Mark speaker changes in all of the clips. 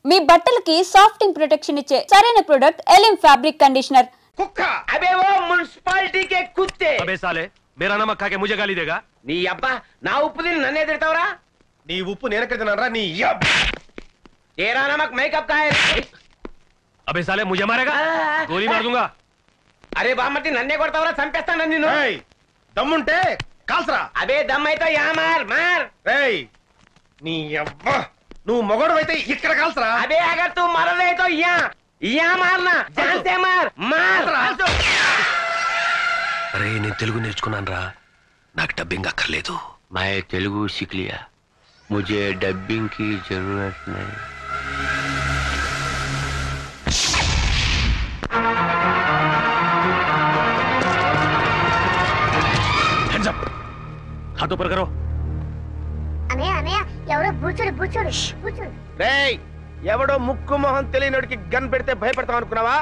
Speaker 1: మీ బట్టలకి సాఫ్టింగ్ ప్రొటెక్షన్ ఇచ్చే సరైన ప్రొడక్ట్ ఎలిమ్ ఫ్యాబ్రిక్ కండిషనర్।
Speaker 2: కుక్క అబే ఓ మున్సిపాలిటీ కే కుత్తే
Speaker 3: అబే సాలే మేరా నమక్ ఖా కే ముझे గాలి దేగా
Speaker 2: నీ అబ్బా నా ఉప్పు తిని నన్నే తిడతావరా
Speaker 4: నీ ఉప్పు నేను ఎక్కడ తిన్నానరా నీ అబ్బా
Speaker 2: तेरा नमक मेकअप का है
Speaker 3: అబే సాలే मुझे मारेगा गोली मार दूंगा
Speaker 2: अरे బామ్మర్తి నన్నే కొడతావరా చంపేస్తాను నిన్ను
Speaker 4: ఏయ్ దమ్ముంటే కాల్సరా
Speaker 2: అబే దమ్ అయితే యా మార్ మార్
Speaker 4: ఏయ్ నీ అబ్బా నువ్వు మొగోడవైతే ఇక్కడ కాల్సరా
Speaker 2: अबे अगर तू मर रहे तो यहाँ मारना जान से मार मार
Speaker 3: अरे నేను తెలుగు నేర్చుకున్నానురా నాకు డబ్బింగ్ అక్కర్లేదు
Speaker 2: मैं तेलुगु सीख लिया मुझे डबिंग की जरूरत नहीं
Speaker 3: హ్యాండ్స్ అప్ हाथ ऊपर करो
Speaker 5: అన్నయ్య అన్నయ్య ఎవరో బూచోడు బూచోడు బూచోడు
Speaker 2: రేయ్ ఎవడో ముక్కు మొహం తెలియనోడికి గన్ పెడితే భయపడతాం అనుకున్నావా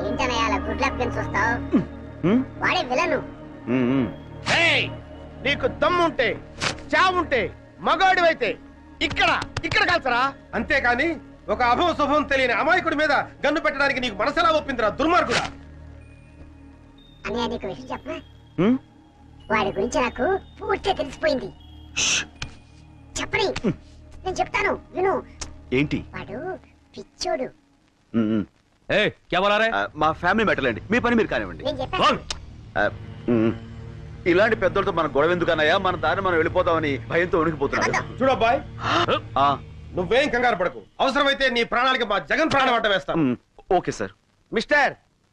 Speaker 5: ఏంటన్నయ్య అలా గుడ్ లక్ అని చూస్తావు వాడే విలను
Speaker 2: రేయ్ నీకు దమ్ముంటే చావుంటే మగాడివైతే ఇక్కడ ఇక్కడ కాల్సరా
Speaker 4: అంతేకాని ఒక అభవం శుభం తెలియని అమాయకుడి మీద గన్ను పెట్టడానికి నీకు మనసెలా ఒప్పిందిరా దుర్మార్గుడా
Speaker 5: అన్నయ్య నీకు విషయం చెప్పనా వాడి గురించి నాకు పూర్తిగా తెలిసిపోయింది చెప్పని నేను చెప్తాను విను
Speaker 6: ఏంటి
Speaker 5: వాడు పిచ్చోడు
Speaker 3: ఏ క్యా బోలా రే
Speaker 6: మా ఫ్యామిలీ మ్యాటర్ అండి మీ పని మీరు కానివ్వండి
Speaker 5: నేను చెప్పాను
Speaker 6: ఇలాంటి పెద్దలతో మన గొడవ ఎందుకన్నాయా మన దారి మనం వెళ్ళిపోతామని భయంతో ఉనికిపోతున్నాడు
Speaker 4: చూడబ్బాయ్ నువ్వేం కంగారు పడకు అవసరమైతే నీ ప్రాణాలకి మా జగన్ ప్రాణం అడ్డ వేస్తాం
Speaker 6: ఓకే సార్
Speaker 2: మిస్టర్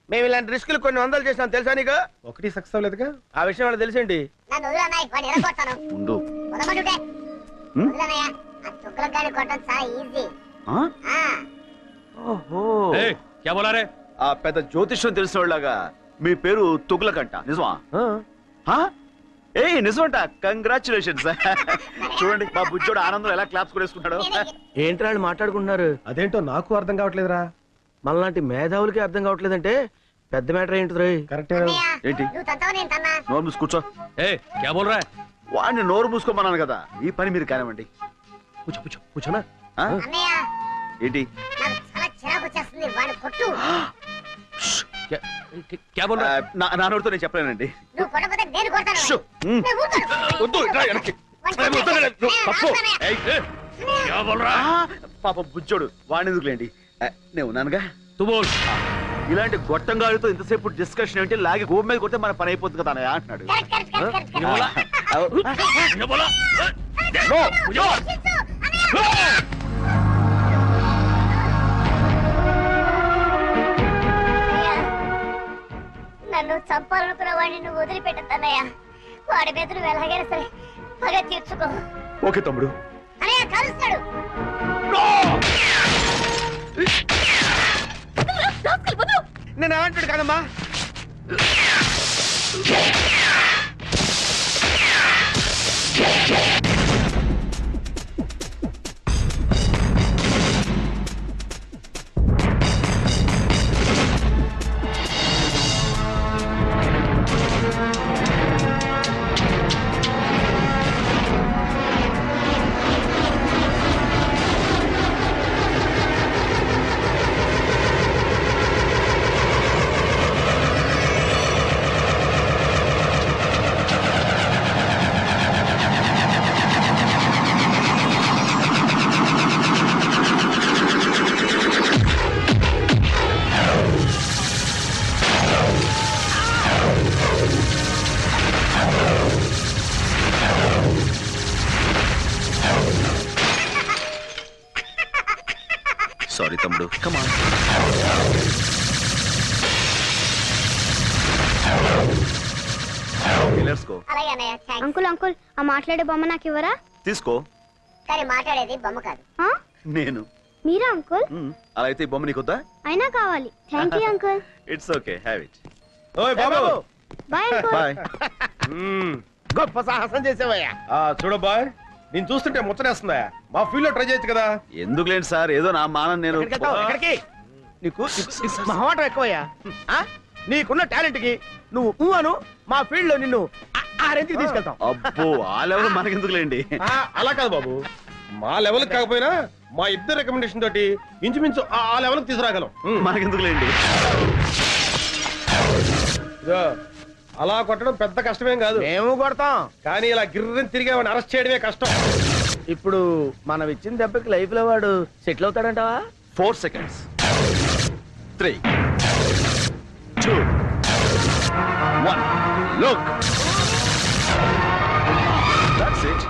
Speaker 2: మేము ఇలాంటి రిస్కులు కొన్ని వందలు చేసినాం తెలుసా నీకు
Speaker 4: ఒకటి సక్సెస్ అవ్వలేదుగా
Speaker 2: ఆ విషయం వాళ్ళకి తెలిసేంటి
Speaker 5: నన్ను వదలన్నాయి వాడిని ఎరగొడతాను
Speaker 6: ఉండు
Speaker 5: వదలమంటుంటే వదలన్నయ్య ఆ తుక్కల గాని కొట్టడం చాలా ఈజీ
Speaker 6: ఓహో
Speaker 3: ఏ క్యా బోలా రే
Speaker 6: ఆ పెద్ద జ్యోతిష్యం తెలిసిన వాళ్ళగా మీ పేరు తుగ్లకంట నిజమా ఏ నిజమంట కంగ్రాచులేషన్స్ చూడండి మా బుజ్జోడు ఆనందం ఎలా క్లాప్స్ కొనేసుకుంటాడు
Speaker 2: ఏంట్రా వాళ్ళు మాట్లాడుకుంటున్నారు
Speaker 4: అదేంటో నాకు అర్థం కావట్లేదురా
Speaker 2: మనలాంటి మేధావులకి అర్థం కావట్లేదంటే పెద్ద మ్యాటర్ ఏంటి రే
Speaker 4: కరెక్టే
Speaker 6: ఏంటి
Speaker 5: నువ్వు తంతావు నేను తన్నా
Speaker 6: నోరు మూసి కూర్చో
Speaker 3: ఏ క్యా బోల్ రా
Speaker 6: వాడిని నోరు మూసుకోమన్నాను కదా ఈ పని మీరు కానివ్వండి
Speaker 4: కూర్చో కూర్చో కూర్చోనా
Speaker 5: అన్నయ్య
Speaker 6: ఏంటి
Speaker 5: నాకు చాలా చిరాకు వచ్చేస్తుంది వాడిని కొట్టు
Speaker 3: క్యా బోల్ రా
Speaker 6: నా నోరుతో నేను చెప్పలేనండి
Speaker 5: నువ్వు కొట్టకపోతే నేను కొడతాను
Speaker 6: షూ.
Speaker 5: నేను ఊరుకోను.
Speaker 6: వద్దు, రా వెనక్కి.
Speaker 5: వాడిని కొట్టు.
Speaker 6: తప్పు.
Speaker 5: అన్నయ్య,
Speaker 3: ఏ క్యా బోల్ రా
Speaker 6: పాప బుజ్జోడు వాడిని ఎందుకులేండి నేను ఉన్నానుగా
Speaker 3: తు బోల్
Speaker 6: ఇలాంటి గొట్టంగాడితో ఇంతసేపు డిస్కషన్ ఏంటి లాగి గోపు మీద కొడితే మన పని అయిపోతుంది కదా అన్నయ్య అంటున్నాడు
Speaker 5: కరెక్ట్, కరెక్ట్, కరెక్ట్, కరెక్ట్.
Speaker 3: मुझे बोला
Speaker 6: No,
Speaker 3: मुझे बोला
Speaker 5: శిశు, అన్నయ్య. నన్ను చంపాలనుకున్న వాడిని నువ్వు వదిలిపెట్టద్దన్నయ్య వాడి మీద నువ్వు ఎలాగైనా సరే పగ తీర్చుకో
Speaker 6: ఓకే తమ్ముడు
Speaker 5: అన్నయ్య కలుస్తాడు
Speaker 2: నేను ఏమంటాడు కదమ్మా
Speaker 6: సారీ తమ్ముడు కమాన్
Speaker 5: అలాగే అన్నయ్య అంకుల్ అంకుల్ ఆ మాట్లాడే బొమ్మ నాకు ఇవ్వరా
Speaker 6: తీసుకో
Speaker 5: కానీ మాట్లాడేది బొమ్మ కాదు
Speaker 6: నేను
Speaker 5: మీరా అంకుల్
Speaker 6: అలా అయితే ఈ బొమ్మ నీకొద్దా
Speaker 5: అయినా కావాలి thank you uncle
Speaker 6: it's okay have it
Speaker 4: ఓయ్ బాబు
Speaker 5: బాయ్ అంకుల్
Speaker 6: బాయ్
Speaker 2: గొప్ప సాహసం చేసావయ్యా
Speaker 4: చూడబ్బాయ్ నేను చూస్తుంటే ముచ్చటేస్తుందా? మా ఫీల్డ్ లో ట్రై చేయొచ్చు కదా.
Speaker 6: ఎందుకు లేండి సార్, ఏదో నా మానం నేను.
Speaker 7: నీకు మహమాటం ఎక్కువయ్యా. నీకున్న టాలెంట్ కి నువ్వు అను మా ఫీల్డ్ లో నిన్ను ఆ రేంజ్కి తీసుకెళ్తాం.
Speaker 6: అబ్బో ఆ లెవెల్ మనకెందుకు లేండి.
Speaker 4: అలా కాదు బాబు, మా లెవెల్ కాకపోయినా మా ఇద్దరు రికమెండేషన్ తోటి ఇంచుమించు ఆ లెవెల్ తీసుకురాగలం.
Speaker 6: మనకెందుకు లేండి.
Speaker 4: అలా కొట్టడం పెద్ద కష్టమేం కాదు.
Speaker 7: మేము కొడతాం,
Speaker 4: కానీ ఇలా గిర్రని తిరిగి వాడిని అరెస్ట్ చేయడమే కష్టం.
Speaker 7: ఇప్పుడు మనం ఇచ్చిన దెబ్బకి లైఫ్ లో వాడు settle అవుతాడంటావా?
Speaker 6: 4 seconds. 3, 2, 1. Look. That's it.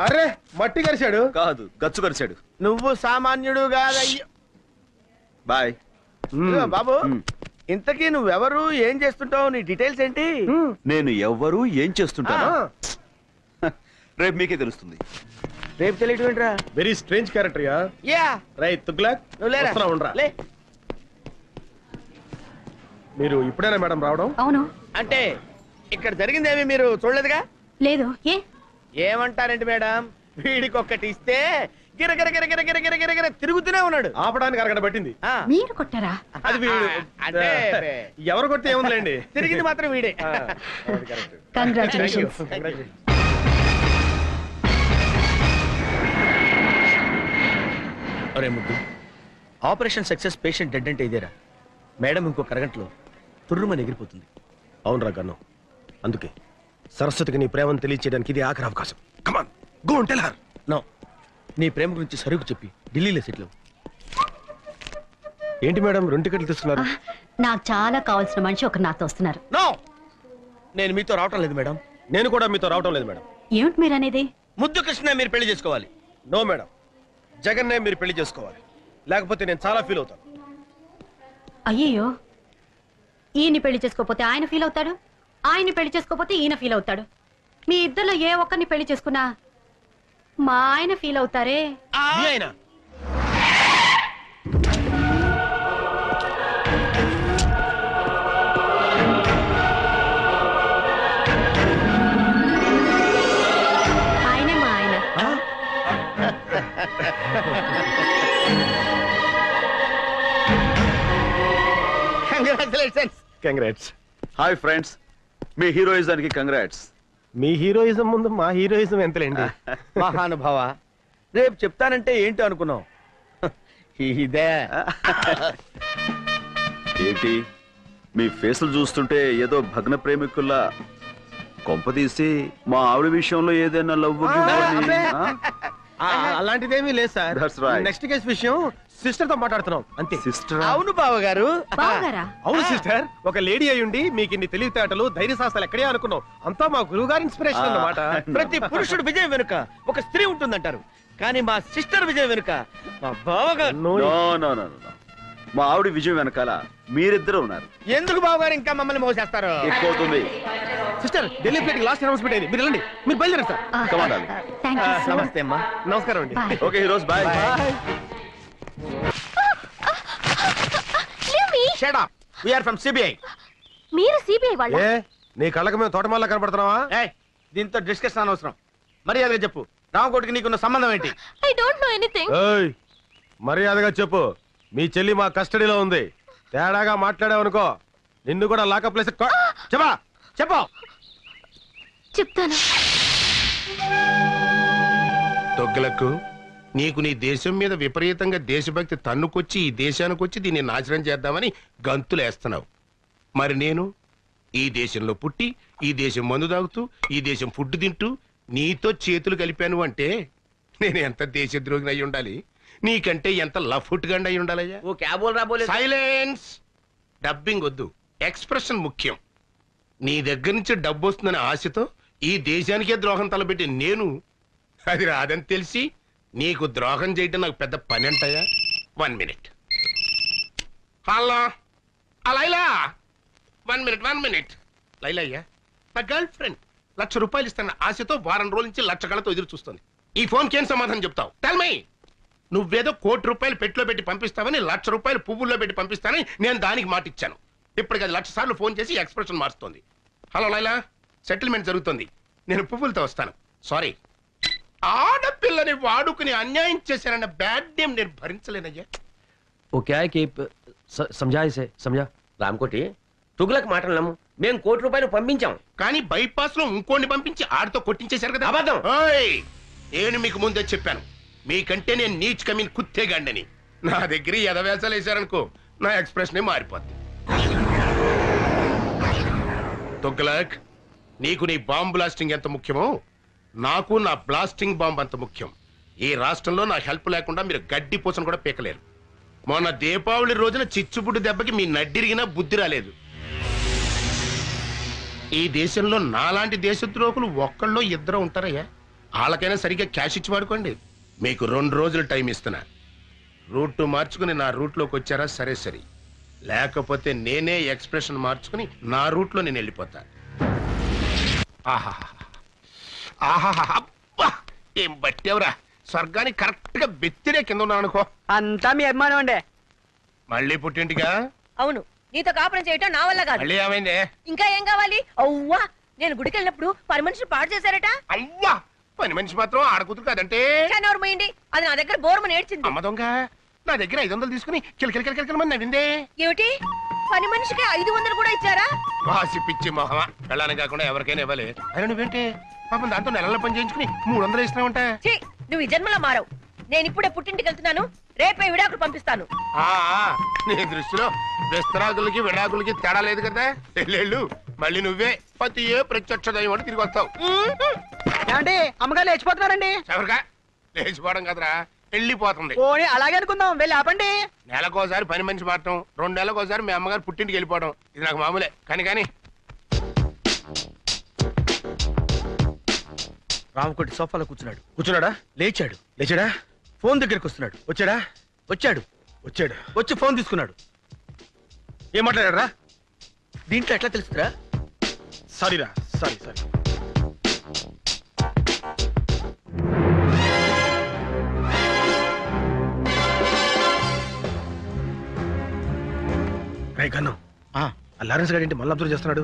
Speaker 4: అరే మట్టి కరిశాడు
Speaker 6: కాదు, గచ్చు కరిచాడు.
Speaker 7: నువ్వు సామాన్యుడు కాదయ్యో.
Speaker 6: బాయ్
Speaker 7: బాబు. ఇంతకీ నువ్వెవరు, ఏం చేస్తుంటావు, నీ డీటెయిల్స్ ఏంటి?
Speaker 6: నేను ఎవ్వరు ఏం చేస్తుంటాను రేపు మీకే తెలుస్తుంది.
Speaker 7: రేపు తెలియటం ఏంట్రా?
Speaker 4: Very strange character yeah.
Speaker 7: Yeah
Speaker 4: right Tughlaq,
Speaker 7: నువ్వు
Speaker 4: ఉండరా.
Speaker 7: లే.
Speaker 4: మీరు ఇప్పుడేనా మేడం రావడం?
Speaker 1: అవును.
Speaker 7: అంటే ఇక్కడ జరిగిందేమి మీరు చూడలేదుగా?
Speaker 1: లేదు.
Speaker 7: ఏమంటారండి మేడం, వీడికి ఒక్కటి ఇస్తే గిరగిర గిరగిర గిరగిర గిరగిర తిరుగుతూనే ఉన్నాడు.
Speaker 4: ఆపడానికి అరగడ పట్టింది.
Speaker 1: మీరు కొట్టారా?
Speaker 7: అది వీడు. అంటే
Speaker 4: ఎవరు కొడితే ఏముందిలేండి,
Speaker 7: తిరిగింది మాత్రం వీడే.
Speaker 1: కంగ్రాచులేషన్స్.
Speaker 7: అరే ముద్దు, ఆపరేషన్ సక్సెస్, పేషెంట్ డెడ్ అంటే ఇదేరా? మేడం ఇంకో అరగంటలో తుర్రుమని ఎగిరిపోతుంది.
Speaker 4: అవునరా గన్ను, అందుకే సరస్వతికి నీ ప్రేమను తెలియచేయడానికి ఇది ఆఖరి అవకాశం. Come on go and tell her.
Speaker 7: No, నీ ప్రేమ గురించి సరుకు చెప్పి ఢిల్లీలో సెటిల్.
Speaker 4: ఏంటి మేడం 2 టికెట్లు తీసుకున్నారు?
Speaker 1: నాకు చాలా కావాల్సిన మనిషి ఒకరు నాతో వస్తున్నారు.
Speaker 7: నో, నేను మీతో రావటం లేదు మేడం.
Speaker 4: నేను కూడా మీతో రావటం లేదు మేడం.
Speaker 1: ఏమిటి మీరు అనేది?
Speaker 7: ముద్దు కృష్ణ మీరు పెళ్లి చేసుకోవాలి.
Speaker 4: నో మేడం, జగన్నే మీరు పెళ్లి చేసుకోవాలి, లేకపోతే నేను చాలా ఫీల్ అవుతాను.
Speaker 1: అయ్యయ్యో, ఈయన్ని పెళ్లి చేసుకోకపోతే ఆయన ఫీల్ అవుతాడు, ఆయన్ని పెళ్లి చేసుకోకపోతే ఈయన ఫీల్ అవుతాడు. మీ ఇద్దరిలో ఏ ఒక్కరిని పెళ్లి చేసుకున్నా మా ఆయన ఫీల్ అవుతారే.
Speaker 7: ఆయన
Speaker 1: ఆయనే మా ఆయన.
Speaker 7: కంగ్రాచులేషన్స్.
Speaker 4: కంగ్రాట్స్.
Speaker 6: హాయ్ ఫ్రెండ్స్, మీ హీరోయిజానికి కంగ్రాట్స్.
Speaker 4: మీ హీరోయిజం ముందు మా హీరోయిజం ఎంతలేండి.
Speaker 7: మహానుభావ, రేపు చెప్తానంటే ఏంటో అనుకున్నావు. ఇదే
Speaker 6: ఏంటి మీ ఫేసులు చూస్తుంటే ఏదో భగ్న ప్రేమికుల్లా, కొంపదీసి మా ఆవిడ విషయంలో ఏదైనా లవ్?
Speaker 4: అలాంటిదేమీ లేదు sir.
Speaker 6: That's right.
Speaker 4: Next case విషయం సిస్టర్ తో మాట్లాడుతున్నాం అంతే.
Speaker 6: సిస్టర్?
Speaker 7: అవును బావగారు.
Speaker 1: బావగారా?
Speaker 4: అవును సిస్టర్, ఒక లేడీ అయ్యుండి మీకు ఇన్ని తెలివితేటలు ధైర్య సాహసాలు ఎక్కడే అనుకున్నాం. అంతా మా గురువు గారి ఇన్స్పిరేషన్ అన్నమాట.
Speaker 7: ప్రతి పురుషుడు విజయం వెనుక ఒక స్త్రీ ఉంటుందంటారు, కానీ మా సిస్టర్ విజయం వెనుక మా బావగారు.
Speaker 6: నో నో నో నో, మా ఆవిడ విజయం వెనకాల మీరిద్దరు ఉన్నారు.
Speaker 7: ఎందుకు బావగారు ఇంకా మమ్మల్ని మోసేస్తారు?
Speaker 6: ఎక్కువ అవుతుంది.
Speaker 4: Sister, Delhi flight last announcement అయింది, మీరు వెళ్ళండి. మీరు బయలుదేరండి sir.
Speaker 6: Come on, darling.
Speaker 1: Thank you so much.
Speaker 7: నమస్తే అమ్మా.
Speaker 4: నమస్కారం అండి.
Speaker 1: Bye.
Speaker 6: Okay heroes, bye.
Speaker 7: Shut up. We are from CBI.
Speaker 1: మీరు సిబిఐ వాళ్ళ?
Speaker 4: ఏ నీ కళ్ళకి మేము తోటమాల కనపడుతున్నావా?
Speaker 7: ఏయ్, దీంతో డిస్కషన్ అనవసరం. మర్యాదగా చెప్పు, రామకోటికి నీకున్న సంబంధం ఏంటి?
Speaker 1: I don't know anything.
Speaker 4: ఏయ్, మర్యాదగా చెప్పు. మీ చెల్లి మా కస్టడీలో ఉంది. తేడాగా మాట్లాడావనుకో నిన్ను కూడా లాకప్ ప్లేస్. చెప్పా చెప్పు.
Speaker 1: చెప్తాను.
Speaker 8: తొగ్గులకు నీకు నీ దేశం మీద విపరీతంగా దేశభక్తి తన్నుకొచ్చి ఈ దేశానికి వచ్చి దీన్ని నాశనం చేద్దామని గంతులేస్తున్నావు. మరి నేను ఈ దేశంలో పుట్టి ఈ దేశం మందు తాగుతూ ఈ దేశం ఫుడ్ తింటూ నీతో చేతులు కలిపాను అంటే నేను ఎంత దేశద్రోహిని అయి ఉండాలి, నీకంటే ఎంత లఫ్ట్గా అయి ఉండాలయ్యా.
Speaker 7: ఓ క్యాబోల్ రాబోలే.
Speaker 8: సైలెన్స్. డబ్బింగ్ వద్దు, ఎక్స్ప్రెషన్ ముఖ్యం. నీ దగ్గర నుంచి డబ్బు వస్తుందనే ఆశతో ఈ దేశానికే ద్రోహం తలపెట్టి నేను అది రాదని తెలిసి నీకు ద్రోహం చేయటం నాకు పెద్ద పని అంటాయా? 1 minute. Hello Laila, 1 minute. Laila అయ్యా, నా గర్ల్ ఫ్రెండ్ ₹1,00,000 ఇస్తాను ఆశతో వారం రోజుల నుంచి లక్ష కళతో ఎదురు చూస్తుంది. ఈ ఫోన్కి ఏం సమాధానం చెప్తావు? Tell me. నువ్వేదో ₹1,00,000 పెట్టులో పెట్టి పంపిస్తావని ₹1,00,000 పువ్వుల్లో పెట్టి పంపిస్తానని నేను దానికి మాట ఇచ్చాను. ఇప్పటికి అది 1,00,000 సార్లు ఫోన్ చేసి ఎక్స్ప్రెషన్ మారుస్తుంది. హలో లైలా, సెటిల్మెంట్ జరుగుతుంది, నేను పువ్వులతో వస్తాను. సారీ. ఆడపిల్లని వాడుకుని అన్యాయం చేశారన్న బ్యాడ్ నేమ్ నేను భరించలేనయ్యా.
Speaker 3: वो क्या है कि समझा इसे समझा
Speaker 2: రామకోటి తుగులకు మాటలు నమ్ము. మేము ₹1,00,00,000 పంపించాం.
Speaker 8: కానీ బైపాస్ లో ఇంకోని పంపించి ఆడితో కొట్టించేశారు కదా.
Speaker 2: అబద్ధం.
Speaker 8: ఓయ్, నేను మీకు ముందే చెప్పాను, మీకంటే నేను నీచ్ కమీన్ కుత్తేగాండని. నా దగ్గర ఎదవేసాలు వేశారనుకో నా ఎక్స్ప్రెషన్ మారిపోద్ది. తుగ్లక్, నీకు నీ బాంబ్ బ్లాస్టింగ్ ఎంత ముఖ్యమో నాకు నా బ్లాస్టింగ్ బాంబ్ అంత ముఖ్యం. ఈ రాష్ట్రంలో నా హెల్ప్ లేకుండా మీరు గడ్డి పూసను కూడా పీకలేరు. మొన్న దీపావళి రోజున చిచ్చుబుడ్డి దెబ్బకి మీ నడ్డిరిగినా బుద్ధి రాలేదు. ఈ దేశంలో నాలాంటి దేశద్రోహులు ఒక్కళ్ళో ఇద్దరు ఉంటారయ్యా. వాళ్ళకైనా సరిగ్గా క్యాష్ ఇచ్చి వాడుకోండి. మీకు 2 రోజులు టైం ఇస్తున్నా. రూట్ మార్చుకుని నా రూట్లోకి వచ్చారా సరే సరే, లేకపోతే నేనే ఎక్స్ప్రెషన్ మార్చుకుని నా రూట్లో నేను వెళ్ళిపోతా. అబ్బా, ఏం బట్టేవరా, స్వర్గానికి కరెక్ట్ గా బెత్తిడే కింద ఉన్నాను అనుకో.
Speaker 9: అంతా మీ అభిమానం అండి.
Speaker 8: మళ్ళీ పుట్టింటిగా?
Speaker 9: అవును, నీతో కాపురం చేయటం నా వల్ల కాదు.
Speaker 8: మళ్ళీ ఏమైంది?
Speaker 9: ఇంకా ఏం కావాలి? అవ్వా, నేను గుడికి వెళ్ళినప్పుడు పని మనిషిని పాడు చేశారట.
Speaker 8: అవ్వా, పని మనిషి మాత్రం ఆడకూతురు కాదంటే.
Speaker 9: ఎవరు పోయింది? అది నా దగ్గర బోర్మని ఏడ్చింది.
Speaker 8: అమ్మ దొంగ, నా దగ్గర 500 తీసుకుని కిలకిలకిలకిలమని నవ్విందే.
Speaker 9: ఏమిటి, పని మనిషికి 500 కూడా ఇచ్చారా?
Speaker 8: వాసి పిచ్చి మొహమా, వెళ్ళాలని కాకుండా ఎవరికైనా ఇవ్వాలి. అయినా నువ్వేంటే పాపం దాంతో నెలల పని చేయించుకుని 300 ఇస్తున్నావంట.
Speaker 9: ఛీ, నువ్వు ఈ జన్మలో మారవు. నేను ఇప్పుడే పుట్టింటికి వెళ్తున్నాను, రేపే విడాకులు పంపిస్తాను.
Speaker 8: నీ దృష్టిలో విస్తరాకులకి విడాకులకి తేడా లేదు కదా. వెళ్ళు, మళ్ళీ నువ్వే పతి ఏ ప్రత్యక్ష దైవం అని తిరిగి వస్తావు.
Speaker 9: ఏమండి, అమ్మగారు లేచిపోతున్నారండి.
Speaker 8: ఎవరికా లేచిపోవడం కదరా, వెళ్ళిపోతుంది.
Speaker 9: పోనీ అలాగే అనుకుందాం, వెళ్ళి ఆపండి.
Speaker 8: నెలకోసారి పని మనిషి మారటం, 2 నెలలకోసారి మీ అమ్మగారు పుట్టింటికి వెళ్ళిపోవడం, ఇది నాకు మామూలే. కానీ
Speaker 7: రామకోటి సోఫాలో కూర్చున్నాడు. కూర్చున్నాడా? లేచాడు. లేచాడా? ఫోన్ దగ్గరికి వస్తున్నాడు. వచ్చాడా? వచ్చాడు. వచ్చాడు. వచ్చి ఫోన్ తీసుకున్నాడు. ఏం మాట్లాడారా? దీంట్లో ఎట్లా తెలుస్తుందిరా? సారీరా, సారీ. గన్నం, ఆ లారెన్స్ గారు ఏంటి మళ్ళీ అబ్జర్వ్ చేస్తున్నాడు?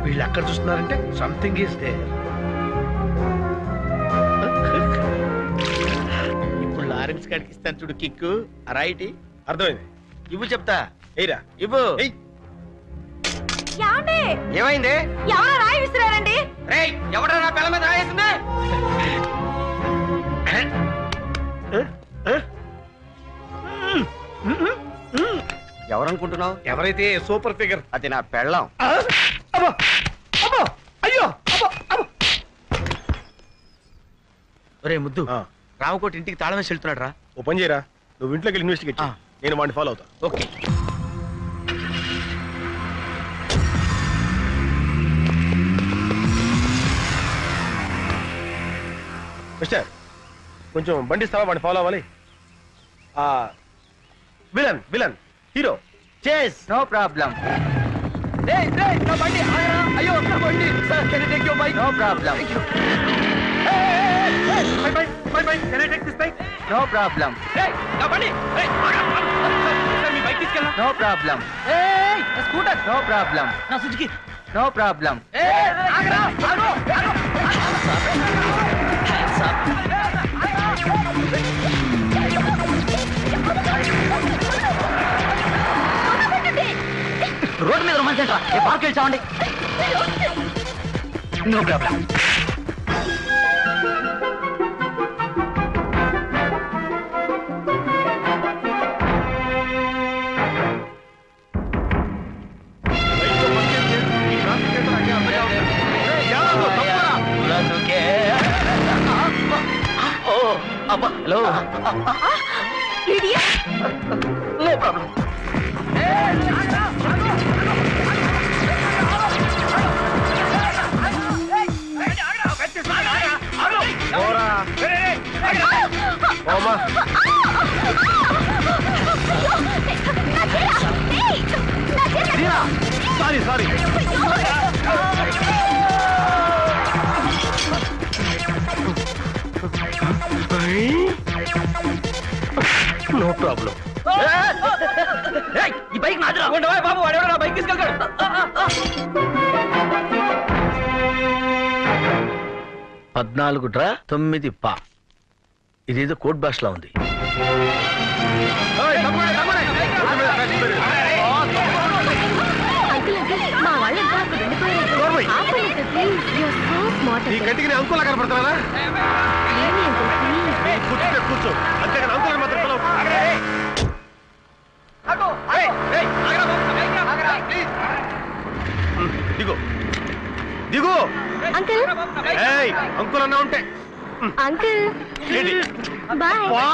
Speaker 7: వీళ్ళు అక్కడ చూస్తున్నారంటే సంథింగ్ ఈస్ దేర్. ఇప్పుడు లారెన్స్ గారికి ఇస్తాను చూడు కిక్కు. రైట్, అర్థమైంది. ఇవ్వు చెప్తా. ఏరా ఇవ్వు.
Speaker 9: ఏమైంది? ఎవరో రాయి విసిరారండి.
Speaker 2: ఎవడరా నా పిల్ల మీద రాయేసింది?
Speaker 7: ఎవరనుకుంటున్నావు? ఎవరైతే సూపర్ ఫిగర్.
Speaker 2: అది నా పెళ్ళం.
Speaker 7: అయ్యో, ఒరే ముద్దు, రామకోటి ఇంటికి తాళం వేసి వెళ్తున్నాడు రా. ఓ పని చేయరా, నువ్వు ఇంట్లోకి వెళ్ళి ఇన్వెస్టిగేట్ చేయి. నేను వాడిని ఫాలో అవుతా. ఓకే. మిస్టర్, కొంచెం బండి ఇస్తావా? వాడిని ఫాలో అవ్వాలి. Villain hero chase.
Speaker 2: No problem.
Speaker 7: నా బండి ఆగరా. అయ్యో నా బండి. Sir, can you take your bike?
Speaker 2: No problem.
Speaker 7: Bye can I take this bike?
Speaker 2: No problem.
Speaker 7: నా బండి. మీ బైక్ తీసుకెళ్ళా.
Speaker 2: No problem.
Speaker 7: Scooter.
Speaker 2: No problem.
Speaker 7: నా సుజుకి.
Speaker 2: No problem.
Speaker 7: ఆగరా. ఆగో.
Speaker 2: రోడ్డు మీద రొమాన్స్ ఏంట్రా? పార్క్ వెళ్ళామండి. No problem. Hello, no problem.
Speaker 7: Sorry. No problem. Bike నాదిరా. ఉండవా బాబు, వాడెవడో నా బైక్ తీసుకెళ్తాడు. 14 డ్రా 9 పా. ఇదేదో కోడ్ భాషలా ఉంది.
Speaker 1: మా వాళ్ళంతా అక్కడ ఉండిపోయారు. ఆపండి uncle, please. You're so smart,
Speaker 4: ఈ
Speaker 1: అంకుల్.
Speaker 4: కంటికి నేను అంకుల్లా కనపడతానా?
Speaker 1: ఏమి అంకుల్, ప్లీజ్.
Speaker 4: కూర్చో కూర్చో, అంతేగాని అంకుల్ మాత్రం పిలవకు. దిగు దిగు.
Speaker 1: అంకుల్,
Speaker 4: ఏయ్, అంకుల్ అన్నా ఉంటే
Speaker 1: అంకుల్,
Speaker 4: ఏంటి?
Speaker 1: బాయ్.
Speaker 4: వా.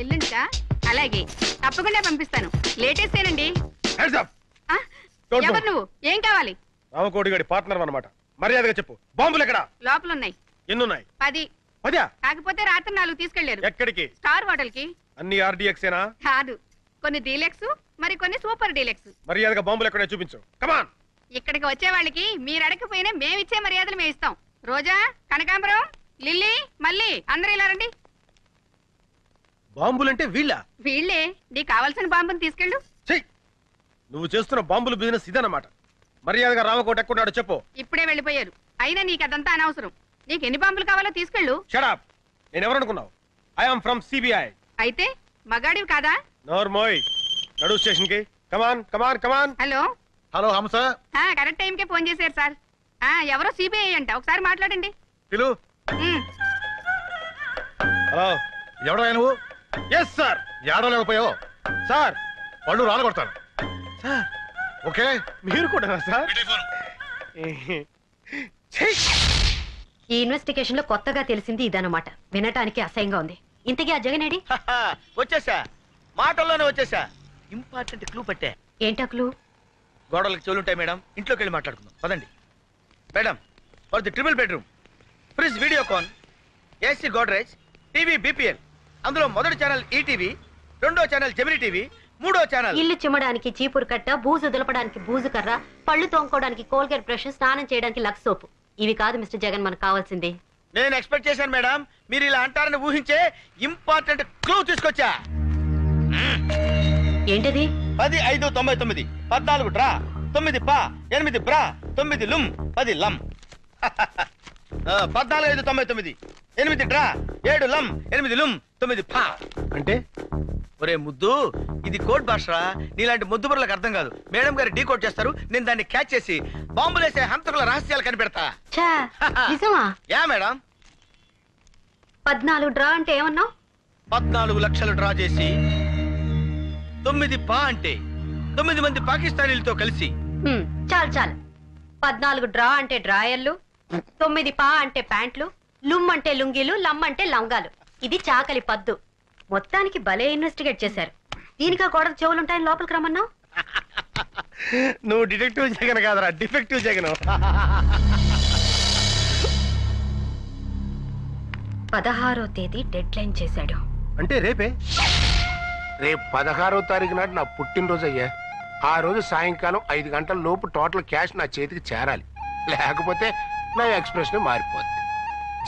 Speaker 1: ఎల్లుంటా? అలాగే, తప్పకుండా పంపిస్తాను. లేటెస్టేనండి.
Speaker 4: Hands up. Don't
Speaker 1: ఎవరు
Speaker 4: move.
Speaker 1: నువ్వు? ఏం కావాలి?
Speaker 4: రామకోటి గడి పార్ట్నర్ అన్నమాట. మర్యాదగా చెప్పు, బాంబులు ఎక్కడ?
Speaker 1: లోపలున్నాయి.
Speaker 4: ఎన్నున్నాయి?
Speaker 1: 10.
Speaker 4: 10?
Speaker 1: కాకపోతే రాత్రి 4 తీసుకెళ్లారు.
Speaker 4: ఎక్కడికి?
Speaker 1: స్టార్ హోటల్ కి.
Speaker 4: అన్ని ఆర్డీఎక్సేనా?
Speaker 1: కాదు, కొన్ని డీలక్స్, మరి కొన్ని సూపర్ డీలక్స్.
Speaker 4: మర్యాదగా బాంబులు ఎక్కడ చూపించు. కమాన్.
Speaker 1: ఇక్కడికి వచ్చే వాళ్ళకి మీరు అడగకపోయినా మేమిచ్చే మర్యాదలు మేము ఇస్తాం. రోజా, కనకాంబరం, లిల్లీ, మళ్ళీ అందరూ ఇలా రండి.
Speaker 4: బాంబులంటే వీళ్ళ?
Speaker 1: వీళ్ళే. నీకు కావాల్సిన బాంబుని తీసుకెళ్ళు.
Speaker 4: చెయ్, నువ్వు చేస్తున్న బాంబుల బిజినెస్ ఇదన్నమాట. మర్యాదగా రామకోట ఎక్కడున్నాడో చెప్పు.
Speaker 1: ఇప్పుడే వెళ్ళిపోయారు. అయినా నీకు అదంతా అనవసరం. నీకు ఎన్ని బాంబులు కావాలో తీసుకెళ్ళు.
Speaker 4: షడప్. నేను ఎవరనుకున్నావు? I'm from CBI.
Speaker 1: అయితే మగాడివి కాదా?
Speaker 4: నోర్మోయ్, నడు స్టేషన్ కి. Come on come on come on.
Speaker 1: Hello.
Speaker 4: Hello Hamsa.
Speaker 1: Correct టైంకే ఫోన్ చేశారు సార్. ఎవరో సిబిఐ అంట, ఒకసారి మాట్లాడండి.
Speaker 4: పిలు. హలో, ఎవడో నువ్వు? Yes sir. ఏడలేకపోయావు సార్, పళ్ళు రాలగొడతాను సార్. ఓకే, మీరు కూడా సార్.
Speaker 1: ఈ ఇన్వెస్టిగేషన్ లో కొత్తగా తెలిసింది ఇదన్నమాట. వినటానికి అసహ్యంగా ఉంది. ఇంతకీ ఆ జగనేడి?
Speaker 7: వచ్చేసా, మాటల్లోనే వచ్చేసా. ఇంపార్టెంట్ క్లూ పట్టే.
Speaker 1: ఏంటా క్లూ?
Speaker 7: గోడలకు చెవులుంటాయి మేడం, ఇంట్లోకి వెళ్ళి మాట్లాడుకుందాం పదండి. Madam, for the triple bedroom, fridge Videocon, AC Godrej, TV BPL. అందులో మొదటి ఛానల్ ఈటీవీ, రెండో ఛానల్ జెమిని టీవీ, మూడో ఛానల్.
Speaker 1: ఇల్లు చిమ్మడానికి చీపురు కట్ట, బూజు దులపడానికి బూజు కర్ర, పళ్ళు తోముకోవడానికి కోల్గేట్ బ్రష్, స్నానం చేయడానికి లక్స్ సోపు. ఇవి కాదు మిస్టర్ జగన్ మనకు కావాల్సింది.
Speaker 7: నేను ఎక్స్పెక్ట్ చేశాను మేడం, మీరు ఇలా అంటారని ఊహించే ఇంపార్టెంట్ క్లూ తీసుకొచ్చా.
Speaker 1: ఏంటది?
Speaker 7: 10, 5, 99, 14 డ్రా, 9 పా, 8 బ్రా, 9 లుమ్, 10 లమ్. 14, 5, 99, 8 డ్రా, 7 లమ్, 8 లుమ్, 9 పా.
Speaker 4: అంటే
Speaker 7: ఒరే ముద్దు, ఇది కోడ్ భాషరా. నీలాంటి ముద్దు బుర్రలకు అర్థం కాదు. మేడం గారు డీ కోడ్ చేస్తారు, నేను దాన్ని క్యాచ్ చేసి బాంబులేసే హంతకుల రహస్యాలు కనిపెడతా.
Speaker 1: నిజమా?
Speaker 7: Yeah madam.
Speaker 1: 14 డ్రా అంటే ఏమన్నావు?
Speaker 7: 14 లక్షలు డ్రా చేసి 9 పా అంటే 9 మంది పాకిస్తానీలతో కలిసి.
Speaker 1: చాలు చాలు. 14 డ్రా అంటే డ్రాయర్లు, 9 పా అంటే ప్యాంట్లు, లుమ్ అంటే లుంగీలు, లమ్ అంటే లంగాలు. ఇది చాకలి పద్దు. మొత్తానికి భలే ఇన్వెస్టిగేట్ చేశారు. దీనికా గోడకు చెవులుంటాయని లోపలికి రమ్మన్నావు?
Speaker 4: నువ్వు డిటెక్టివ్ జగన్ కాదరా, డిఫెక్టివ్ జగన్.
Speaker 1: 16వ తేదీ డెడ్ లైన్ చేశాడు.
Speaker 4: అంటే రేపే?
Speaker 10: రేపు 16వ తారీఖు నాడు నా పుట్టినరోజు అయ్యా. ఆ రోజు సాయంకాలం 5 గంటల లోపు టోటల్ క్యాష్ నా చేతికి చేరాలి. లేకపోతే నా ఎక్స్ప్రెషన్ మారిపోద్ది.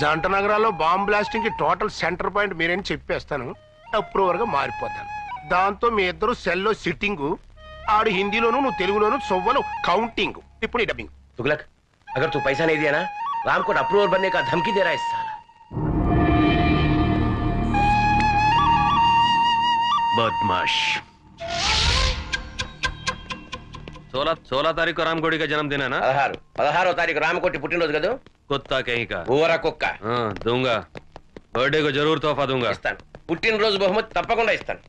Speaker 10: జంట నగరాల్లో బాంబ్ బ్లాస్టింగ్ కి టోటల్ సెంటర్ పాయింట్ మీరేని చెప్పేస్తాను. అప్రూవర్ గా మారిపోతాను. దాంతో మీ ఇద్దరు సెల్లో సిట్టింగ్, ఆడు హిందీలోను నువ్వు తెలుగులోను సొవ్వలు కౌంటింగ్. ఇప్పుడు ఈ డబ్బింగ్.
Speaker 2: तुगलक, अगर तू पैसा नहीं दिया ना, राम को अप्रूवर बनने का धमकी दे रहा है साला.
Speaker 3: बदमाश. 16 तारीख को रामकोटी का जन्मदिन है ना?
Speaker 2: 16వ తారీఖు రామకోటి పుట్టినరోజు కదా.
Speaker 3: कुत्ता कहीं का.
Speaker 2: ఊరా కుక్క.
Speaker 3: दूंगा. बर्थडे को जरूर तोहफा दूंगा.
Speaker 2: ఇస్తాను. పుట్టినరోజు బహుమతి తప్పకుండా ఇస్తాను.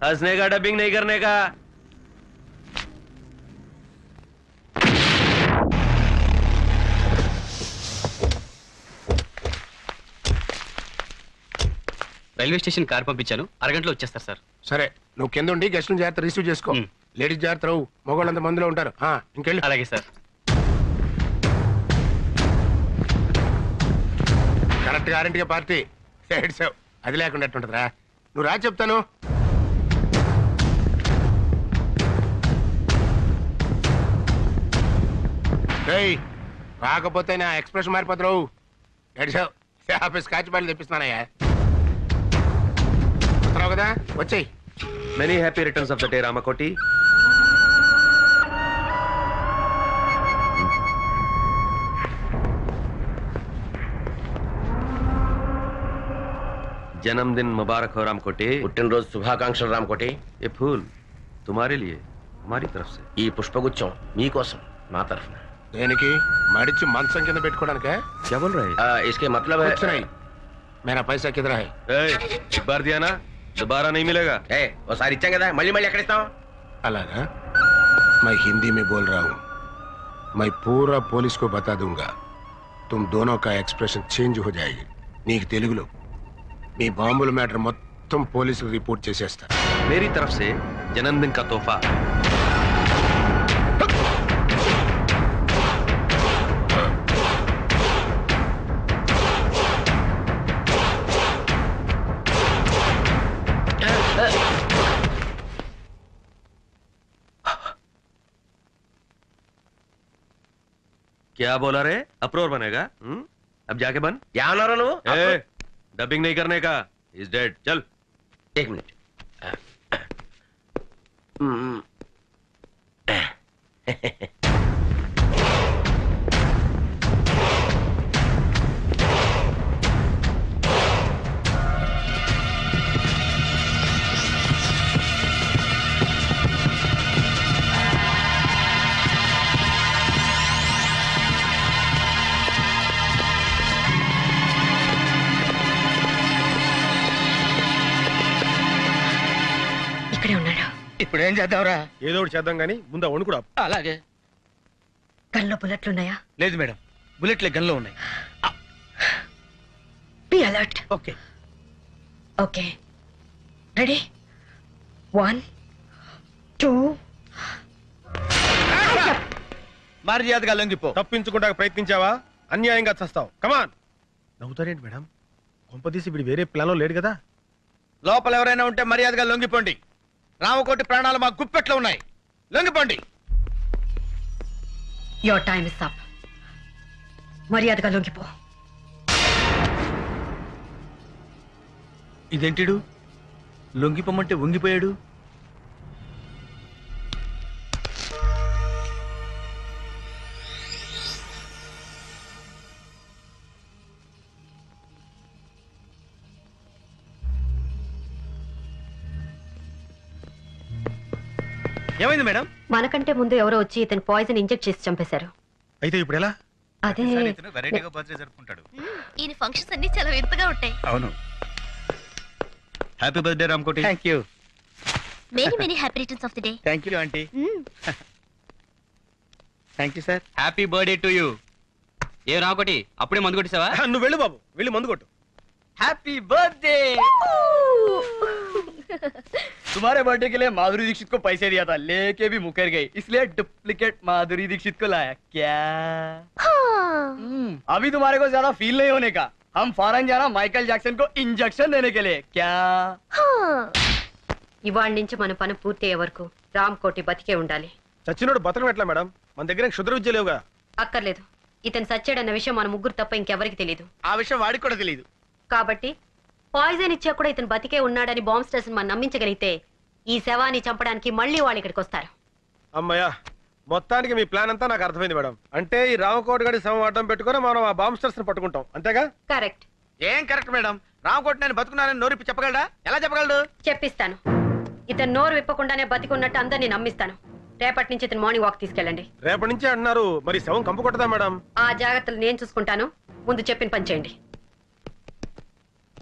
Speaker 3: हंसने का, डबिंग नहीं करने का.
Speaker 11: రైల్వే స్టేషన్ కార్ పంపించాను, అరగంటలో వచ్చేస్తారు సార్.
Speaker 10: సరే, నువ్వు కింద ఉండి గెస్ట్లను జాగ్రత్త రిసీవ్ చేసుకో. లేడీస్ జాగ్రత్త రావు, మగవాళ్ళంత మందిలో ఉంటారు. ఇంకెళ్ళి.
Speaker 11: అలాగే సార్.
Speaker 10: కరెక్ట్ గ్యారెంటీగా పార్టీ ఏడ్చావు. అది లేకుండా ఎట్టుంటదిరా? నువ్వు రా చెప్తాను. రాకపోతే నా ఎక్స్ప్రెషన్ మారిపోతావు. ఏడ్చావు. ఆఫీస్ కాచిపాళ్ళు తెప్పిస్తున్నానయ్యా. వస్తున్నావు కదా, వచ్చేయి.
Speaker 3: Many happy returns of the day Ramakoti. जन्मदिन मुबारक हो रामकोटी.
Speaker 7: పుట్టినరోజు శుభాకాంక్షలు రామకోటి.
Speaker 3: ये फूल तुम्हारे लिए हमारी तरफ से.
Speaker 7: ఈ పుష్పగుచ్చం మీకోసం మా తరఫున.
Speaker 10: దేనికి? మడిచి మంచం కింద పెట్టుకోవడానికే?
Speaker 3: क्या बोल रहे हैं?
Speaker 7: इसके मतलब है
Speaker 10: कुछ नहीं, मेरा पैसा किधर है?
Speaker 3: एक बार दिया ना, दोबारा नहीं मिलेगा.
Speaker 7: ఒకసారి ఇచ్చాం కదా, మళ్ళీ మళ్ళీ ఎక్కడ ఇస్తాం?
Speaker 10: అలాగా? मैं हिंदी में बोल रहा हूँ. मैं पूरा पुलिस को बता दूंगा. तुम दोनों का एक्सप्रेशन चेंज हो जाएगी. నీకు తెలుగులో మీ బాంబుల మ్యాటర్ మొత్తం పోలీసులు రిపోర్ట్ చేసేస్తా.
Speaker 3: मेरी तरफ से जन्मदिन का तोहफा. क्या बोला रे? अप्रोर बनेगा? अब जाके बन.
Speaker 7: ఏమన్నారా నువ్వు?
Speaker 3: डबिंग नहीं करने का. Is dead. चल.
Speaker 7: एक मिनट.
Speaker 9: ఇక్కడే ఉన్నాడు.
Speaker 7: ఇప్పుడు ఏం చేద్దాంరా?
Speaker 4: ఏదో ఒకటి చేద్దాం కానీ ముందు వణుకుడా.
Speaker 7: అలాగే.
Speaker 9: గన్లో బుల్లెట్లున్నాయా?
Speaker 7: లేదు మేడం, బుల్లెట్లే గన్లో ఉన్నాయి.
Speaker 9: Be alert.
Speaker 7: Okay
Speaker 9: okay, ready? 1 2.
Speaker 7: మర్యాదగా లొంగిపో.
Speaker 4: తప్పించుకుంటా ప్రయత్నించావా? అన్యాయంగా చస్తావు. కమాన్. నవ్వుతారేంటి మేడం? కొంపదీసి వీడు వేరే ప్లాన్లో లేడు కదా?
Speaker 7: లోపల ఎవరైనా ఉంటే మర్యాదగా లొంగిపోండి. రామకోటి ప్రాణాలు మా గుప్పెట్లో ఉన్నాయి. లొంగిపోండి.
Speaker 1: Your time is up. మర్యాదగా లొంగిపో.
Speaker 7: ఇదేంటిడు లొంగిపోమంటే వంగిపోయాడు? ఏమైంది మేడం?
Speaker 1: మనకంటే ముందు ఎవరో వచ్చి ఇతను పాయిజన్ ఇంజెక్ట్ చేసి చంపేశారు.
Speaker 4: అయితే ఇప్పుడు ఎలా?
Speaker 1: అదే
Speaker 7: వెరైటీగా బర్త్డే జరుపుకుంటాడు.
Speaker 5: ఈ ఫంక్షన్స్ అన్ని చాలా వింతగా ఉంటాయి.
Speaker 7: అవును. Happy birthday Ramakoti. Thank you.
Speaker 5: Many many happy returns of the day.
Speaker 7: Thank you aunty. Thank you sir.
Speaker 11: Happy birthday to you. ఏ రామకోటి, అప్పుడే మందు కొట్టేసావా?
Speaker 4: నువ్వు వెళ్ళు బాబు, వెళ్ళి మందు కొట్టు.
Speaker 11: Happy birthday. तुम्हारे बर्थडे के लिए माधुरी दीक्षित को पैसे दिया था, लेके भी मुकर गई, इसलिए डुप्लीकेट माधुरी दीक्षित को लाया। क्या अभी तुम्हारे को ज्यादा फील नहीं होने का, हम फॉरेन जाना माइकल जैक्सन को इंजेक्शन देने के लिए। क्या
Speaker 1: ఇవాళ నుంచి మన పని పూర్తయ్యే వరకు రామకోటి బతికే ఉండాలి.
Speaker 4: చచ్చినోడు బతకం ఎట్లా మేడం? మన దగ్గర క్షుద్ర విద్య లేవుగా.
Speaker 1: అక్కర్లేదు, ఇతను సచ్చాడన్న విషయం మన ముగ్గురు తప్ప ఇంకెవరికి తెలియదు.
Speaker 7: ఆ విషయం వాడికి కూడా తెలియదు.
Speaker 1: కాబట్టి పాయిజన్ ఇచ్చా కూడా ఇతను బతికే ఉన్నాడని బాంబ్ స్టేషన్ మనం నమ్మించగలిగితే ఈ శవాన్ని చంపడానికి మళ్ళీ వాళ్ళు ఇక్కడికి వస్తారు.
Speaker 4: అమ్మయ్యా, మొత్తానికి మీ ప్లాన్ అంతా నాకు అర్థమైంది మేడం. అంటే ఈ రామకోటి గడి శవం అడ్డం పెట్టుకుని మనం ఆ బాంబ్ స్టేషన్ పట్టుకుంటాం, అంతేగా?
Speaker 1: కరెక్ట్.
Speaker 7: ఏం కరెక్ట్ మేడం? రామకోటి నేను బతుకున్నానని నోరిప్పి చెప్పగలడా? ఎలా చెప్పగలడు?
Speaker 1: చెప్పిస్తాను. ఇతను నోరు విప్పకుండానే బతికున్నట్టు అందరినీ నమ్మిస్తాను. రేపటి నుంచి ఇతను మార్నింగ్ వాక్ తీసుకెళ్ళండి.
Speaker 4: రేపటి నుంచి అంటున్నారు, మరి శవం కంపు కొట్టదా మేడం?
Speaker 1: ఆ జాగ్రత్తలు నేను చూసుకుంటాను, ముందు చెప్పిన పని చేయండి.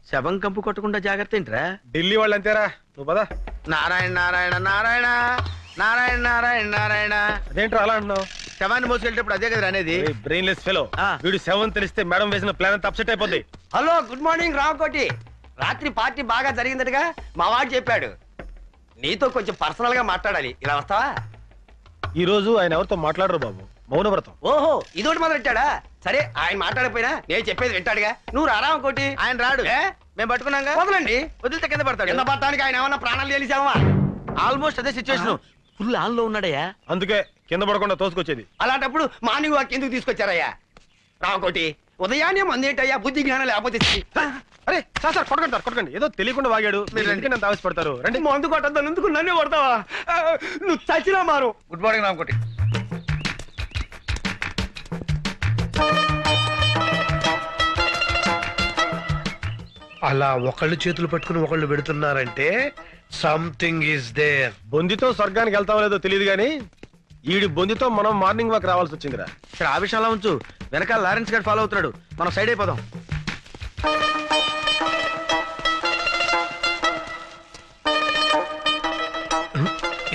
Speaker 7: శవం కంపు కొట్టకుండా జాగ్రత్త ఏంట్రా?
Speaker 4: ఢిల్లీ వాళ్ళు అంతేరా, నువ్వు పదా.
Speaker 7: నారాయణ నారాయణ నారాయణ నారాయణ నారాయణ నారాయణ.
Speaker 4: అదేంట్రా అలా అంటున్నావు?
Speaker 7: శవాన్ని మోసుకెళ్ళేటప్పుడు అదే కదా అనేది.
Speaker 4: బ్రెయిన్లెస్ ఫెలో, వీడు శవం తెలిస్తే మేడం వేసిన ప్లాన్ అంతా అప్సెట్ అయిపోద్ది.
Speaker 12: Hello, good morning Ramakoti. రాత్రి పార్టీ బాగా జరిగిందటగా మా వాడు చెప్పాడు. నీతో కొంచెం పర్సనల్ గా మాట్లాడాలి, ఇలా వస్తావా?
Speaker 4: ఈ రోజు ఆయన ఎవరితో మాట్లాడరు బాబు, మౌనవ్రతం.
Speaker 12: ఓహో, ఇదోటి మొదలెట్టాడా? సరే ఆయన మాట్లాడకపోయినా నేను చెప్పేది వింటాడుగా. నువ్వు రారా కోటి.
Speaker 7: ఆయన రాడు, మేము పట్టుకున్నాగా.
Speaker 12: వదలండి.
Speaker 7: వదిలితే కింద పడతాడు.
Speaker 12: కింద పడటానికి ఆయన ఏమన్నా ప్రాణాలు తెలిసావా?
Speaker 7: ఆల్మోస్ట్ అదే సిచ్యువేషన్. ఫుల్ ఆన్ లో ఉన్నాడయ్యా.
Speaker 4: అందుకే కింద పడకుండా తోసుకొచ్చేది.
Speaker 12: అలాంటప్పుడు మార్నింగ్ వాక్ ఎందుకు తీసుకొచ్చారయ్యా? రామకోటి, ఉదయాన్నే మందేంటయ్యా? బుద్ధి జ్ఞానం లేకపోతే
Speaker 4: అరే సార్ కొట్టకండి సార్, కొట్టకండి. ఏదో తెలియకుండా వాగాడు. మీరు ఎందుకు నన్ను ఆవేశపడతారు? రండి.
Speaker 12: మందు కొట్టద్దాను, ఎందుకు నన్నే కొడతావా? నువ్వు చచ్చినా మారు.
Speaker 7: Good morning Ramakoti.
Speaker 10: అలా ఒకళ్ళు చేతులు పట్టుకుని ఒకళ్ళు పెడుతున్నారంటే సంథింగ్ ఈస్ దేర్.
Speaker 4: బొందితో స్వర్గానికి వెళ్తామో లేదో తెలియదు కానీ ఈడి బొందితో మనం మార్నింగ్ వాక్ రావాల్సి వచ్చిందిరా.
Speaker 7: ఇక్కడ ఆ విషయంలో ఉంచు, వెనకాల లారెన్స్ గారు ఫాలో అవుతున్నాడు, మనం సైడ్ అయిపోదాం.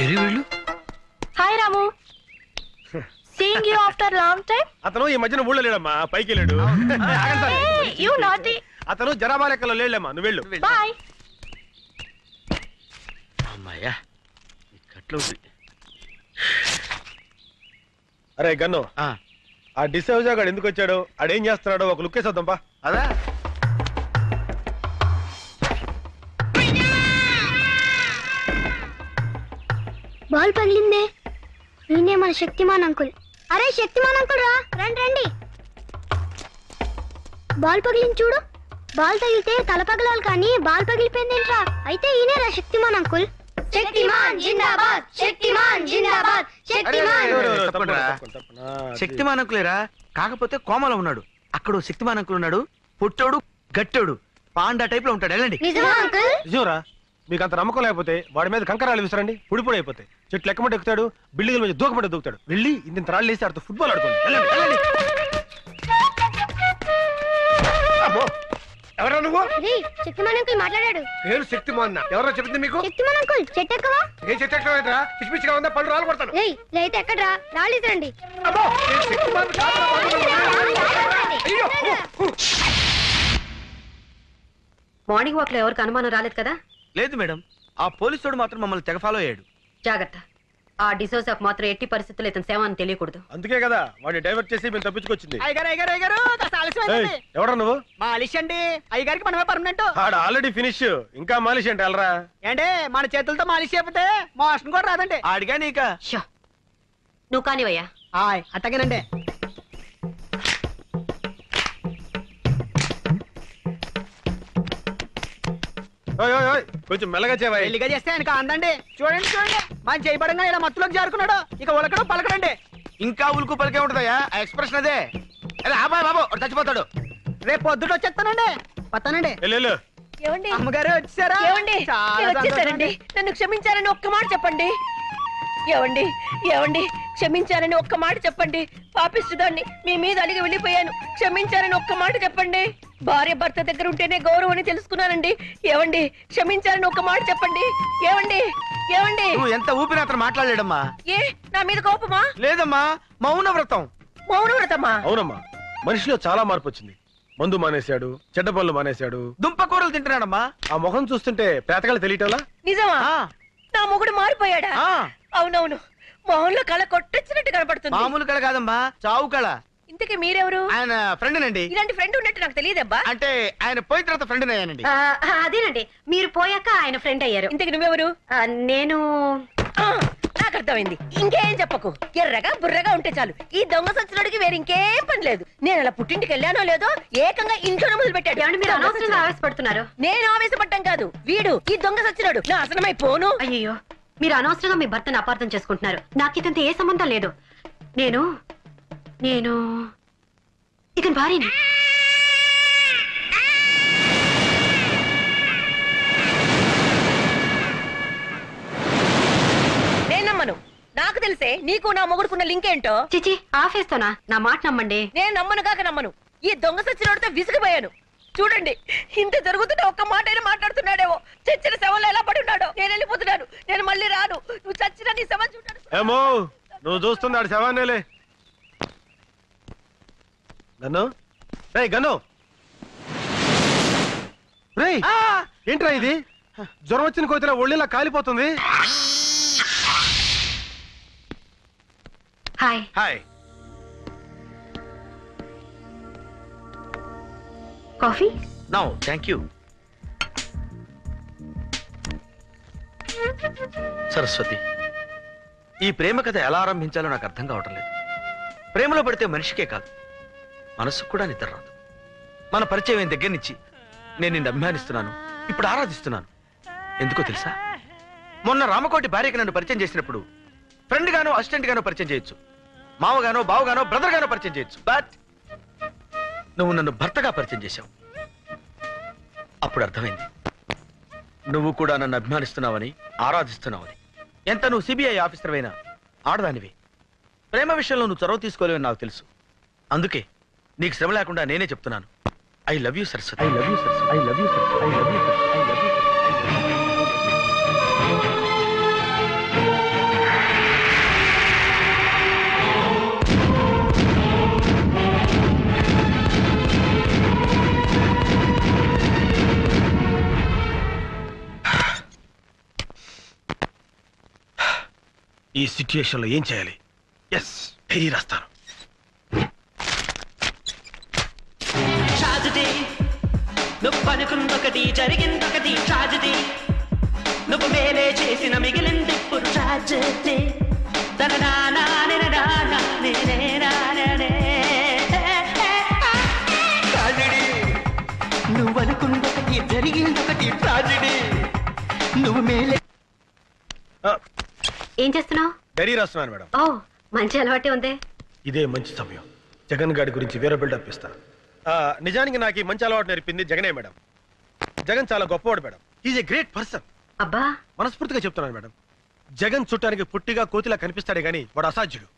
Speaker 10: ఎరి వీళ్ళు.
Speaker 1: Hi Ramu, seeing you after long time.
Speaker 4: అతను ఈ మధ్యన ఊళ్ళో లేడమ్మా, పైకి వెళ్ళాడు.
Speaker 1: You naughty.
Speaker 4: అతను జరాబా లెక్కలో లేడమ్మా, నువ్వు వెళ్ళు.
Speaker 1: బాయ్.
Speaker 7: అమ్మాయ్యా, కట్లో
Speaker 4: అరే గన్ను, ఆ డిసౌజా గాడు ఎందుకు వచ్చాడు, ఆడేం చేస్తున్నాడో ఒక లుక్ వేసేద్దాంపా.
Speaker 7: అదా
Speaker 5: బాల్ పగిలిందే. ఈయనే మన శక్తిమాన్ అంకుల్. అరే శక్తిమాన్ అంకుల్ రా, రండి రండి. బాల్ పగిలింది చూడు. బాల్ తగిలితే తల పగలాలి కానీ బాల్ పగిలిపోయిందేంట్రా? అయితే ఈయనేరా శక్తిమాన్ అంకుల్. శక్తిమాన్ జిందాబాద్, శక్తిమాన్ జిందాబాద్, శక్తిమాన్.
Speaker 7: శక్తిమాన్ అంకులేరా, కాకపోతే కోమలో ఉన్నాడు. అక్కడ శక్తిమాన్ అంకుల్ ఉన్నాడు, పుట్టోడు గట్టోడు పాండా టైప్ లో ఉంటాడు. వెళ్ళండి.
Speaker 5: నిజమా అంకుల్?
Speaker 4: నిజంరా, మీకు అంత నమ్మకం లేకపోతే వాడి మీద కంకరాలు విసరండి, పొడి అయిపోతాయి. చెట్లు ఎక్కమంటే ఎక్కుతాడు, బిల్డింగ్ మీద దూకమంటే దూకుతాడు. వెళ్ళి ఇంత రాళ్ళు వేసి ఆడుతూ ఫుట్బాల్ ఆడుకోండి. వెళ్ళండి.
Speaker 10: ఎవరా నువ్వు?
Speaker 5: శక్తిమాన్ అంకుల్ మాట్లాడాడు.
Speaker 10: పేరు శక్తిమాన్. ఎవరో చెప్పింది మీకు?
Speaker 5: శక్తిమాన్ అంకుల్ చెట్టు ఎక్కవా?
Speaker 10: ఏ చెట్టు ఎక్కడరా? పిచ్చిపిచ్చిగా ఉందా? పళ్ళు రాలు కొడతాను.
Speaker 5: లేతే ఎక్కడ్రా? రాళ్ళు ఇసరండి.
Speaker 1: మార్నింగ్ వాక్ లో ఎవరికి అనుమానం రాలేదు కదా?
Speaker 7: లేదు మేడం, ఆ పోలీసుడు మాత్రం మమ్మల్ని తెగ ఫాలో అయ్యాడు.
Speaker 1: జాగ్రత్త, ఆ డిసోజాకు మాత్రం ఎట్టి పరిస్థితుల్లో ఇతని సేవ అని తెలియకూడదు.
Speaker 4: అందుకే కదా వాడిని డైవర్ట్ చేసి మేము తప్పించుకొచ్చింది. ఎవడా నువ్వు?
Speaker 13: మాలిష్ అండి, అయ్యగారికి మనమే పర్మనెంట్.
Speaker 4: ఆడ ఆల్రెడీ ఫినిష్, ఇంకా మాలిష్ అంటే వెళ్ళరా.
Speaker 13: ఏంటే మన చేతులతో మాలిష్ చేయకపోతే మోషన్ కూడా రాదండి.
Speaker 7: ఆడిగా నీక.
Speaker 1: నువ్వు కానివయ్యా.
Speaker 13: అట్టగేనండి.
Speaker 4: కొంచెం మెల్లగా చేవా.
Speaker 13: పెళ్లిగా చేస్తే ఆయనకు అందండి. చూడండి చూడండి, మన చేయబడంగా ఇలా మత్తులోకి జారుకున్నాడు. ఇక ఉలకడం పలకడండి.
Speaker 7: ఇంకా ఉలుకు పలికే ఉంటుందయ్యా ఆ ఎక్స్ప్రెషన్ అదే. అరే ఆబాయ్ బాబు, చచ్చిపోతాడు.
Speaker 13: రేపు పొద్దుట వచ్చేస్తానండి. వస్తానండి.
Speaker 9: ఏమండి
Speaker 13: అమ్మగారు వచ్చారా?
Speaker 9: ఏమండి వచ్చేసారండి. నన్ను క్షమించారని ఒక్క మాట చెప్పండి. ఏమండి ఏమండి క్షమించారని ఒక్క మాట చెప్పండి. పాపిస్తుదాన్ని మీ మీద అలిగి వెళ్ళిపోయాను. క్షమించారని ఒక్క మాట చెప్పండి. భార్య భర్త దగ్గర ఉంటేనే గౌరవం అని తెలుసుకున్నానండి. ఏమండి క్షమించారని ఒక్క మాట చెప్పండి. ఏమండి ఏమండి
Speaker 7: నువ్వు ఎంత ఊపిరి అతను మాట్లాడలేడమ్మా.
Speaker 9: ఏ నా మీద కోపమా?
Speaker 7: లేదమ్మా, మౌన వ్రతం.
Speaker 9: మౌన వ్రతమా?
Speaker 4: అవునమ్మా, మనిషిలో చాలా మార్పు వచ్చింది. మందు మానేశాడు, చెడ్డ పనులు మానేశాడు,
Speaker 7: దుంపకూరలు తింటున్నాడమ్మా.
Speaker 4: ఆ ముఖం చూస్తుంటే పేతకాలు తెలియటంలా.
Speaker 9: నిజమా? నా మొగుడు మారిపోయాడా? అవునవును, మొహంలో కళ కొట్టొచ్చినట్టు కనపడుతుంది.
Speaker 7: మామూలు కళ కాదమ్మా, చావు కళ.
Speaker 9: ఇంతకీ మీరెవరు?
Speaker 7: ఆయన ఫ్రెండ్ నండి.
Speaker 9: ఇలాంటి ఫ్రెండ్ ఉన్నట్టు నాకు తెలియదబ్బా.
Speaker 7: అంటే ఆయన పోయిన తర్వాత ఫ్రెండ్ అయ్యానండి.
Speaker 1: అదేనండి, మీరు పోయాక ఆయన ఫ్రెండ్ అయ్యారు.
Speaker 9: ఇంతకీ నువ్వెవరు?
Speaker 1: నేను
Speaker 9: నాకు అర్థమైంది. ఇంకేం చెప్పకు. ఎర్రగా బుర్రగా ఉంటే చాలు. ఈ దొంగ సచ్చినోడికి వేరే ఇంకేం పని లేదు. నేను అలా పుట్టింటికి వెళ్ళానో లేదో ఏకంగా ఇంట్లో మొదలు పెట్టాడు.
Speaker 1: మీరు అనవసరంగా ఆవేశపడుతున్నారు.
Speaker 9: నేను ఆవేశపడ్డం కాదు, వీడు ఈ దొంగ సచ్చినోడు నాశనమైపోను.
Speaker 1: అయ్యో, మీరు అనవసరంగా మీ భర్తను అపార్థం చేసుకుంటున్నారు. నాకు ఇతంత ఏ సంబంధం లేదు. నేను ఇతని భార్యని.
Speaker 9: నేనమ్మను. నాకు తెలిసే నీకు నా మొగుడుకున్న లింక్ ఏంటో.
Speaker 1: చిచి, ఆఫేస్తోనా? నా మాట నమ్మండి.
Speaker 9: నేను నమ్మను కాక నమ్మను. ఈ దొంగ సచ్చినోడితో విసిగిపోయాను. చూడండి, ఇంత జరుగుతుంటే ఒక్క మాట అయినా మాట్లాడుతున్నాడేమో. చచ్చిన శవంలో ఎలా పడి ఉన్నాడో. నేను వెళ్ళిపోతున్నాను, నేను మళ్ళీ రాను. నువ్వు చచ్చిన నీ శవం చూడాను.
Speaker 4: ఏమో నువ్వు చూస్తున్నాడు శవాన్నేలే. గన్ను, రేయ్ గన్ను, రేయ్ ఏంట్రా ఇది? జ్వరం వచ్చిన కోతిలా ఒళ్ళిలా కాలిపోతుంది.
Speaker 1: Hi.
Speaker 7: Hi.
Speaker 1: Coffee?
Speaker 7: No thank you. Saraswati, ఈ ప్రేమ కథ ఎలా ఆరంభించాలో నాకు అర్థం కావటం లేదు. ప్రేమలో పడితే మనిషికే కాదు, మనసుకు కూడా నిద్ర రాదు. మన పరిచయం దగ్గర నుంచి నేను నిన్ను అభిమానిస్తున్నాను, ఇప్పుడు ఆరాధిస్తున్నాను. ఎందుకో తెలుసా? మొన్న రామకోటి భార్యకి నన్ను పరిచయం చేసినప్పుడు ఫ్రెండ్ గానో అసిస్టెంట్ గానో పరిచయం చేయొచ్చు, మావగానో బావగానో బ్రదర్ గానో పరిచయం చేయొచ్చు. బట్ నువ్వు నన్ను భర్తగా పరిచయం చేశావు. అప్పుడు అర్థమైంది నువ్వు కూడా నన్ను అభిమానిస్తున్నావని, ఆరాధిస్తున్నావని. ఎంత నువ్వు సిబిఐ ఆఫీసర్ అయినా ఆడదానివి. ప్రేమ విషయంలో నువ్వు చొరవ తీసుకోలేవని నాకు తెలుసు. అందుకే నీకు శ్రమ లేకుండా నేనే చెప్తున్నాను. I love you Saraswati. I love you Saraswati. I love you Saraswati. I love you Saraswati. I love you.
Speaker 4: ఈ సిచ్యుయేషన్ లో ఏం చేయాలి? ఎస్, డైరీ రాస్తాను.
Speaker 14: ట్రాజడీ, నువ్వు అనుకుందొకటి జరిగిందొకటి. ట్రాజడీ, నువ్వు మేలే చేసిన మిగిలింది ఇప్పుడు ట్రాజడీ. ట్రాజడీ, నువ్వు అనుకుందొకటి జరిగిందొకటి. ట్రాజడీ, నువ్వు మేలే.
Speaker 1: ఏం చేస్తున్నావు?
Speaker 4: డైరీ రాస్తున్నాను మేడం.
Speaker 1: ఓ, మంచి అలవాటే ఉంది.
Speaker 4: ఇదే మంచి సమయం. జగన్ గారి గురించి వేరే బిల్డప్ ఇస్తా. నిజానికి నాకు ఈ మంచి అలవాటు నేర్పింది జగనే మేడం. జగన్ చాలా గొప్పవాడు madam. Is a great person.
Speaker 1: అబ్బా,
Speaker 4: మనస్ఫూర్తిగా చెప్తున్నాను మేడం. జగన్ చూడటానికి పుట్టిగా కోతిలా కనిపిస్తాడే గానీ వాడు అసాధ్యుడు.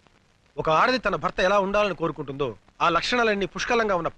Speaker 4: ఒక ఆడది తన భర్త ఎలా ఉండాలని కోరుకుంటుందో ఆ లక్షణాలన్నీ పుష్కలంగా ఉన్న